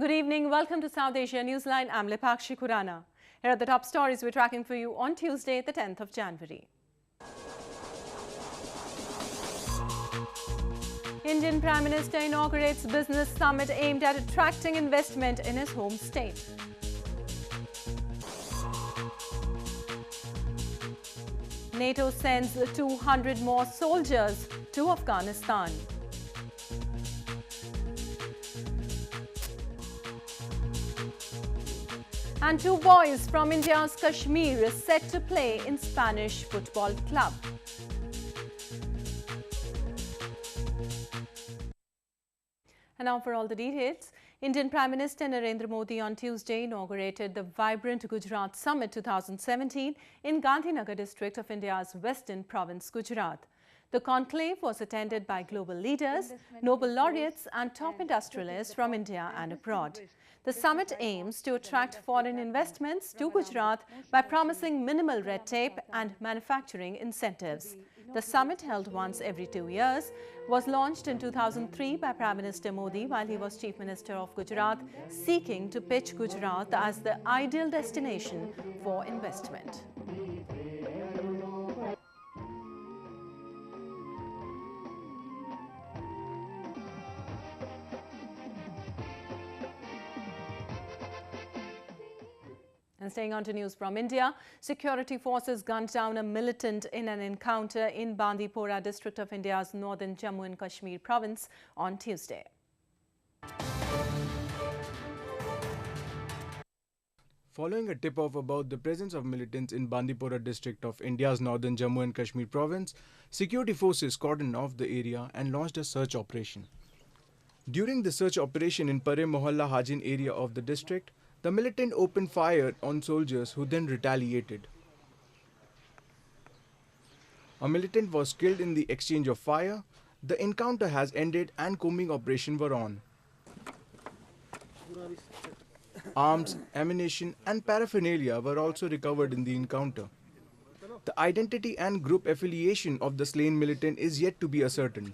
Good evening. Welcome to South Asia Newsline. I'm Lipakshi Khurana. Here are the top stories we're tracking for you on Tuesday, the 10th of January. Indian Prime Minister inaugurates business summit aimed at attracting investment in his home state. NATO sends 200 more soldiers to Afghanistan. And two boys from India's Kashmir are set to play in Spanish football club. And now for all the details. Indian Prime Minister Narendra Modi on Tuesday inaugurated the vibrant Gujarat Summit 2017 in Gandhinagar district of India's western province, Gujarat. The conclave was attended by global leaders, Nobel laureates and top industrialists from India and abroad. The summit aims to attract foreign investments to Gujarat by promising minimal red tape and manufacturing incentives. The summit, held once every 2 years, was launched in 2003 by Prime Minister Modi while he was Chief Minister of Gujarat, seeking to pitch Gujarat as the ideal destination for investment. And staying on to news from India, security forces gunned down a militant in an encounter in Bandipora district of India's northern Jammu and Kashmir province on Tuesday. Following a tip-off about the presence of militants in Bandipora district of India's northern Jammu and Kashmir province, security forces cordoned off the area and launched a search operation. During the search operation in Pare Mohalla Hajin area of the district, the militant opened fire on soldiers who then retaliated. A militant was killed in the exchange of fire. The encounter has ended and combing operations were on. Arms, ammunition and paraphernalia were also recovered in the encounter. The identity and group affiliation of the slain militant is yet to be ascertained.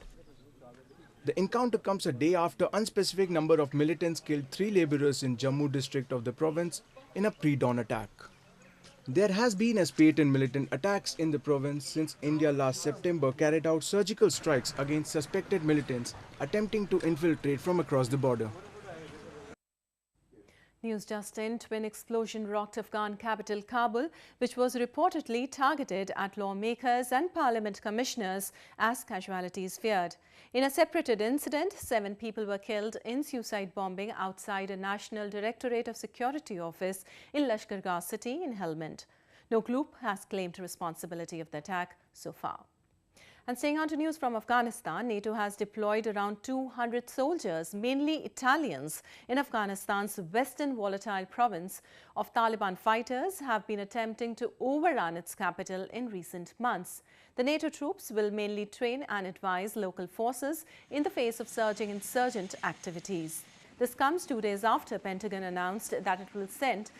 The encounter comes a day after unspecified number of militants killed 3 labourers in Jammu district of the province in a pre-dawn attack. There has been a spate in militant attacks in the province since India last September carried out surgical strikes against suspected militants attempting to infiltrate from across the border. News just in, twin explosion rocked Afghan capital Kabul, which was reportedly targeted at lawmakers and parliament commissioners as casualties feared. In a separated incident, 7 people were killed in suicide bombing outside a National Directorate of Security office in Lashkargah city in Helmand. No group has claimed responsibility of the attack so far. And staying on to news from Afghanistan, NATO has deployed around 200 soldiers, mainly Italians, in Afghanistan's western volatile province of Taliban fighters have been attempting to overrun its capital in recent months. The NATO troops will mainly train and advise local forces in the face of surging insurgent activities. This comes 2 days after Pentagon announced that it will send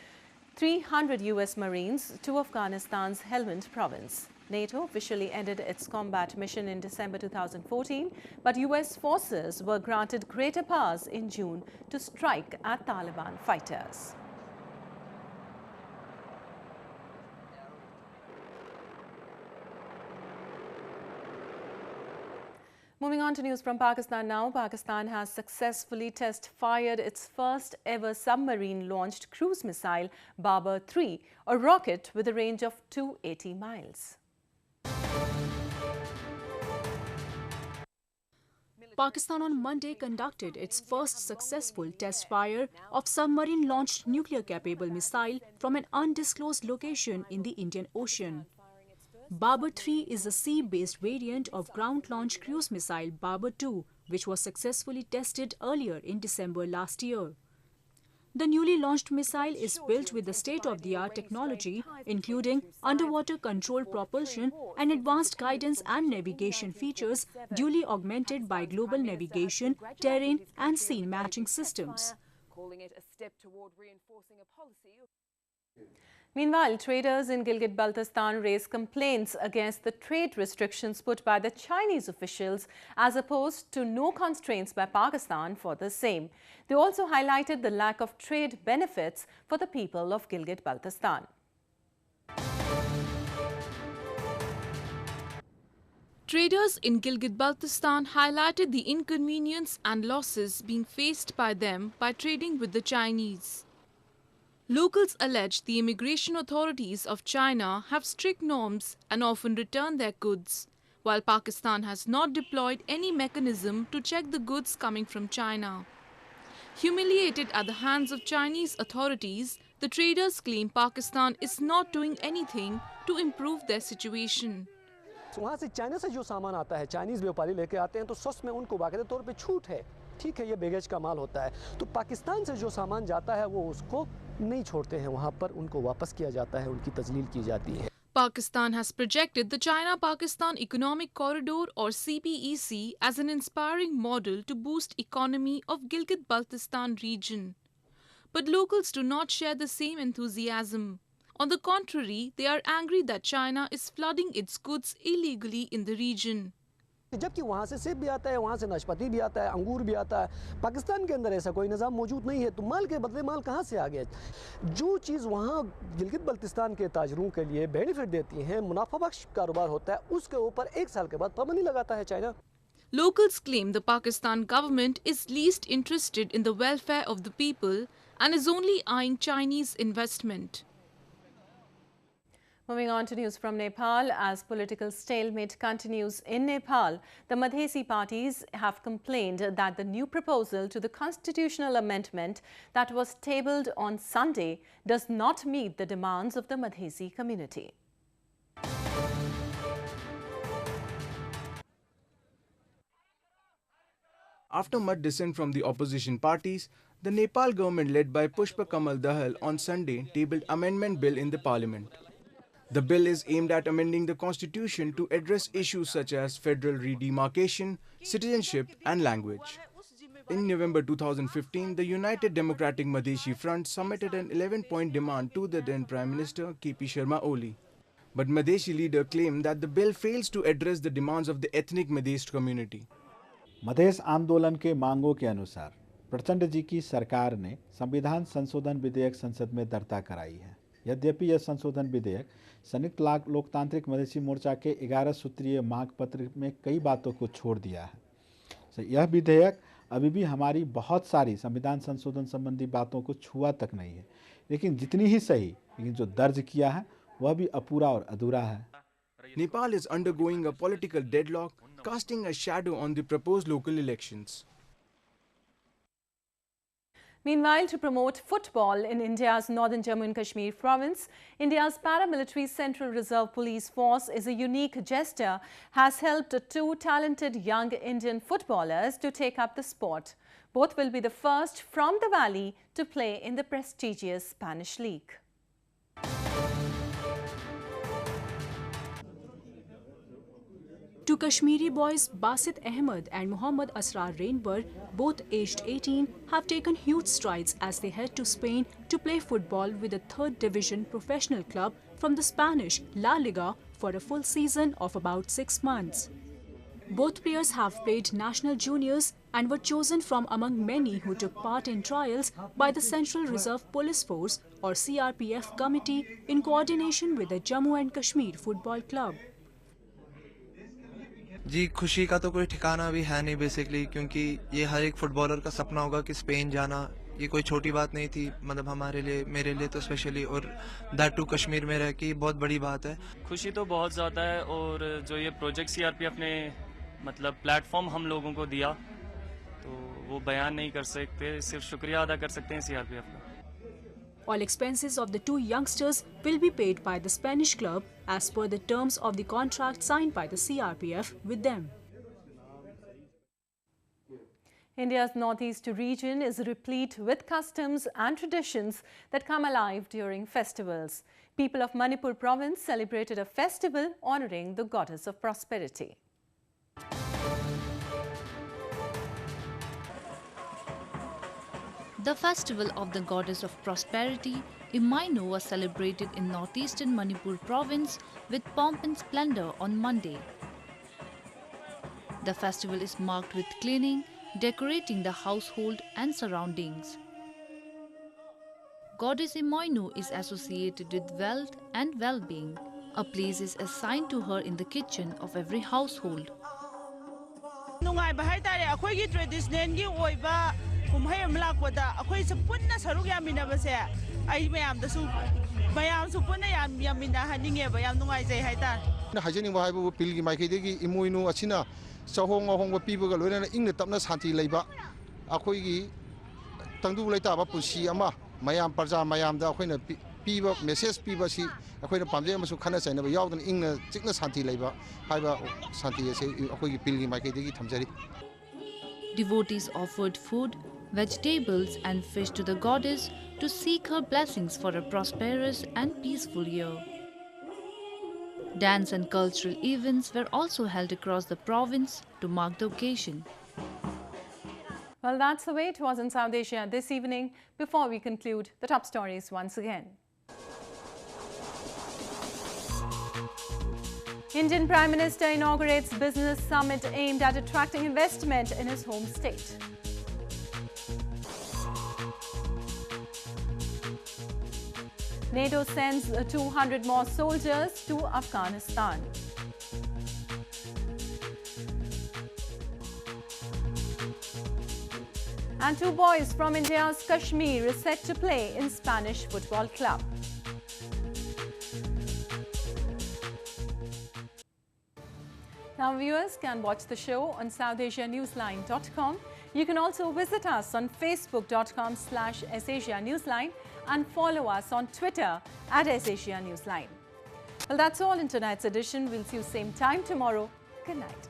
300 US Marines to Afghanistan's Helmand province. NATO officially ended its combat mission in December 2014, but US forces were granted greater powers in June to strike at Taliban fighters. Moving on to news from Pakistan now. Pakistan has successfully test-fired its first ever submarine-launched cruise missile, Babur-III, a rocket with a range of 280 miles. Pakistan on Monday conducted its first successful test fire of submarine-launched nuclear-capable missile from an undisclosed location in the Indian Ocean. Babur-III is a sea-based variant of ground-launched cruise missile Babur-II, which was successfully tested earlier in December last year. The newly launched missile is built with the state-of-the-art technology, including underwater control propulsion and advanced guidance and navigation features, duly augmented by global navigation, terrain and scene matching systems. Meanwhile, traders in Gilgit-Baltistan raised complaints against the trade restrictions put by the Chinese officials as opposed to no constraints by Pakistan for the same. They also highlighted the lack of trade benefits for the people of Gilgit-Baltistan. Traders in Gilgit-Baltistan highlighted the inconvenience and losses being faced by them by trading with the Chinese. Locals allege the immigration authorities of China have strict norms and often return their goods, while Pakistan has not deployed any mechanism to check the goods coming from China. Humiliated at the hands of Chinese authorities, the traders claim Pakistan is not doing anything to improve their situation. वहाँ से China से जो सामान आता है Chinese व्यापारी लेके आते हैं तो सस्ते में उनको बाकायदा तौर पे छूट है ठीक है ये बैगेज का माल होता है तो पाकिस्तान से जो सामान जाता है वो उसको नहीं छोड़ते हैं वहाँ पर उनको वापस किया जाता है उनकी तजलील की जाती है Pakistan has projected the China-Pakistan Economic Corridor or CPEC as an inspiring model to boost economy of Gilgit-Baltistan region. But locals do not share the same enthusiasm. On the contrary, they are angry that China is flooding its goods illegally in the region. जबकि वहाँ से सेब भी आता है वहाँ से नाशपाती भी आता है अंगूर भी आता है पाकिस्तान के अंदर ऐसा कोई निज़ाम मौजूद नहीं है तो माल के बदले माल कहाँ से आ गया जो चीज़ वहाँ गिलगित बल्तिस्तान के ताजरों के लिए बेनिफिट देती हैं मुनाफा बख्श कारोबार होता है उसके ऊपर एक साल के बाद पाबंदी लगाता है China Locals claim the Pakistan government is least interested in the welfare of the people and is only eyeing Chinese investment. Moving on to news from Nepal, as political stalemate continues in Nepal, the Madhesi parties have complained that the new proposal to the constitutional amendment that was tabled on Sunday does not meet the demands of the Madhesi community. After much dissent from the opposition parties, the Nepal government led by Pushpa Kamal Dahal on Sunday tabled amendment bill in the parliament. The bill is aimed at amending the constitution to address issues such as federal redemarcation, citizenship and language. In November 2015, the United Democratic Madheshi Front submitted an 11-point demand to the then Prime Minister KP Sharma Oli. But Madheshi leader claimed that the bill fails to address the demands of the ethnic Madhesh community. Madhesh आंदोलन के मांगों के अनुसार प्रचंड जी की सरकार ने संविधान संशोधन विधेयक संसद में दर्ता कराई है। यद्यपि यह संशोधन विधेयक संयुक्त लोकतांत्रिक मधेसी मोर्चा के 11 सूत्रीय मांग पत्र में कई बातों को छोड़ दिया है। यह विधेयक अभी भी हमारी बहुत सारी संविधान संशोधन संबंधी बातों को छुआ तक नहीं है, लेकिन जितनी ही सही, लेकिन जो दर्ज किया है वह भी अपूरा और अधूरा है। Nepal is undergoing a political deadlock, casting a shadow on the proposed local elections. Meanwhile, to promote football in India's northern Jammu and Kashmir province, India's paramilitary Central Reserve Police Force is a unique gesture, has helped two talented young Indian footballers to take up the sport. Both will be the first from the valley to play in the prestigious Spanish League. Two Kashmiri boys, Basit Ahmed and Muhammad Asrar Rainbar, both aged 18, have taken huge strides as they head to Spain to play football with a third division professional club from the Spanish La Liga for a full season of about 6 months. Both players have played national juniors and were chosen from among many who took part in trials by the Central Reserve Police Force or CRPF committee in coordination with the Jammu and Kashmir Football Club. जी खुशी का तो कोई ठिकाना भी है नहीं basically क्योंकि ये हर एक फुटबॉलर का सपना होगा कि स्पेन जाना ये कोई छोटी बात नहीं थी मतलब हमारे लिए मेरे लिए तो स्पेशली और दैट टू कश्मीर में रह के बहुत बड़ी बात है। खुशी तो बहुत ज़्यादा है और जो ये प्रोजेक्ट सीआरपीएफ ने मतलब प्लेटफॉर्म हम लोगों को दिया तो वो बयान नहीं कर सकते, सिर्फ शुक्रिया अदा कर सकते हैं सीआरपीएफ का। All expenses of the two youngsters will be paid by the Spanish club as per the terms of the contract signed by the CRPF with them. India's northeast region is replete with customs and traditions that come alive during festivals. People of Manipur province celebrated a festival honoring the goddess of prosperity. The festival of the goddess of prosperity, Imaino, was celebrated in northeastern Manipur province with pomp and splendor on Monday. The festival is marked with cleaning, decorating the household and surroundings. Goddess Imaino is associated with wealth and well-being. A place is assigned to her in the kitchen of every household. Sahong ahong pibaga loina ingna tapna santi leiba akhoi tangdu leitaba pusi ama mayam parja mayam da akhoi piba message piba si akhoi pamje amasu khana chaina ba yawdan ingna chikna santi leiba haiba santi ase akhoi pilgi maikidegi thamjari. Devotees offered food, vegetables and fish to the goddess to seek her blessings for a prosperous and peaceful year. Dance and cultural events were also held across the province to mark the occasion. Well, that's the way it was in South Asia this evening. Before we conclude, the top stories once again. Indian Prime Minister inaugurates business summit aimed at attracting investment in his home state. NATO sends 200 more soldiers to Afghanistan. And 2 boys from India's Kashmir is set to play in Spanish football club. Now viewers can watch the show on SouthAsiaNewsline.com. You can also visit us on Facebook.com/SAsiaNewsline and follow us on Twitter @SAsiaNewsline. Well, that's all in tonight's edition. We'll see you same time tomorrow. Good night.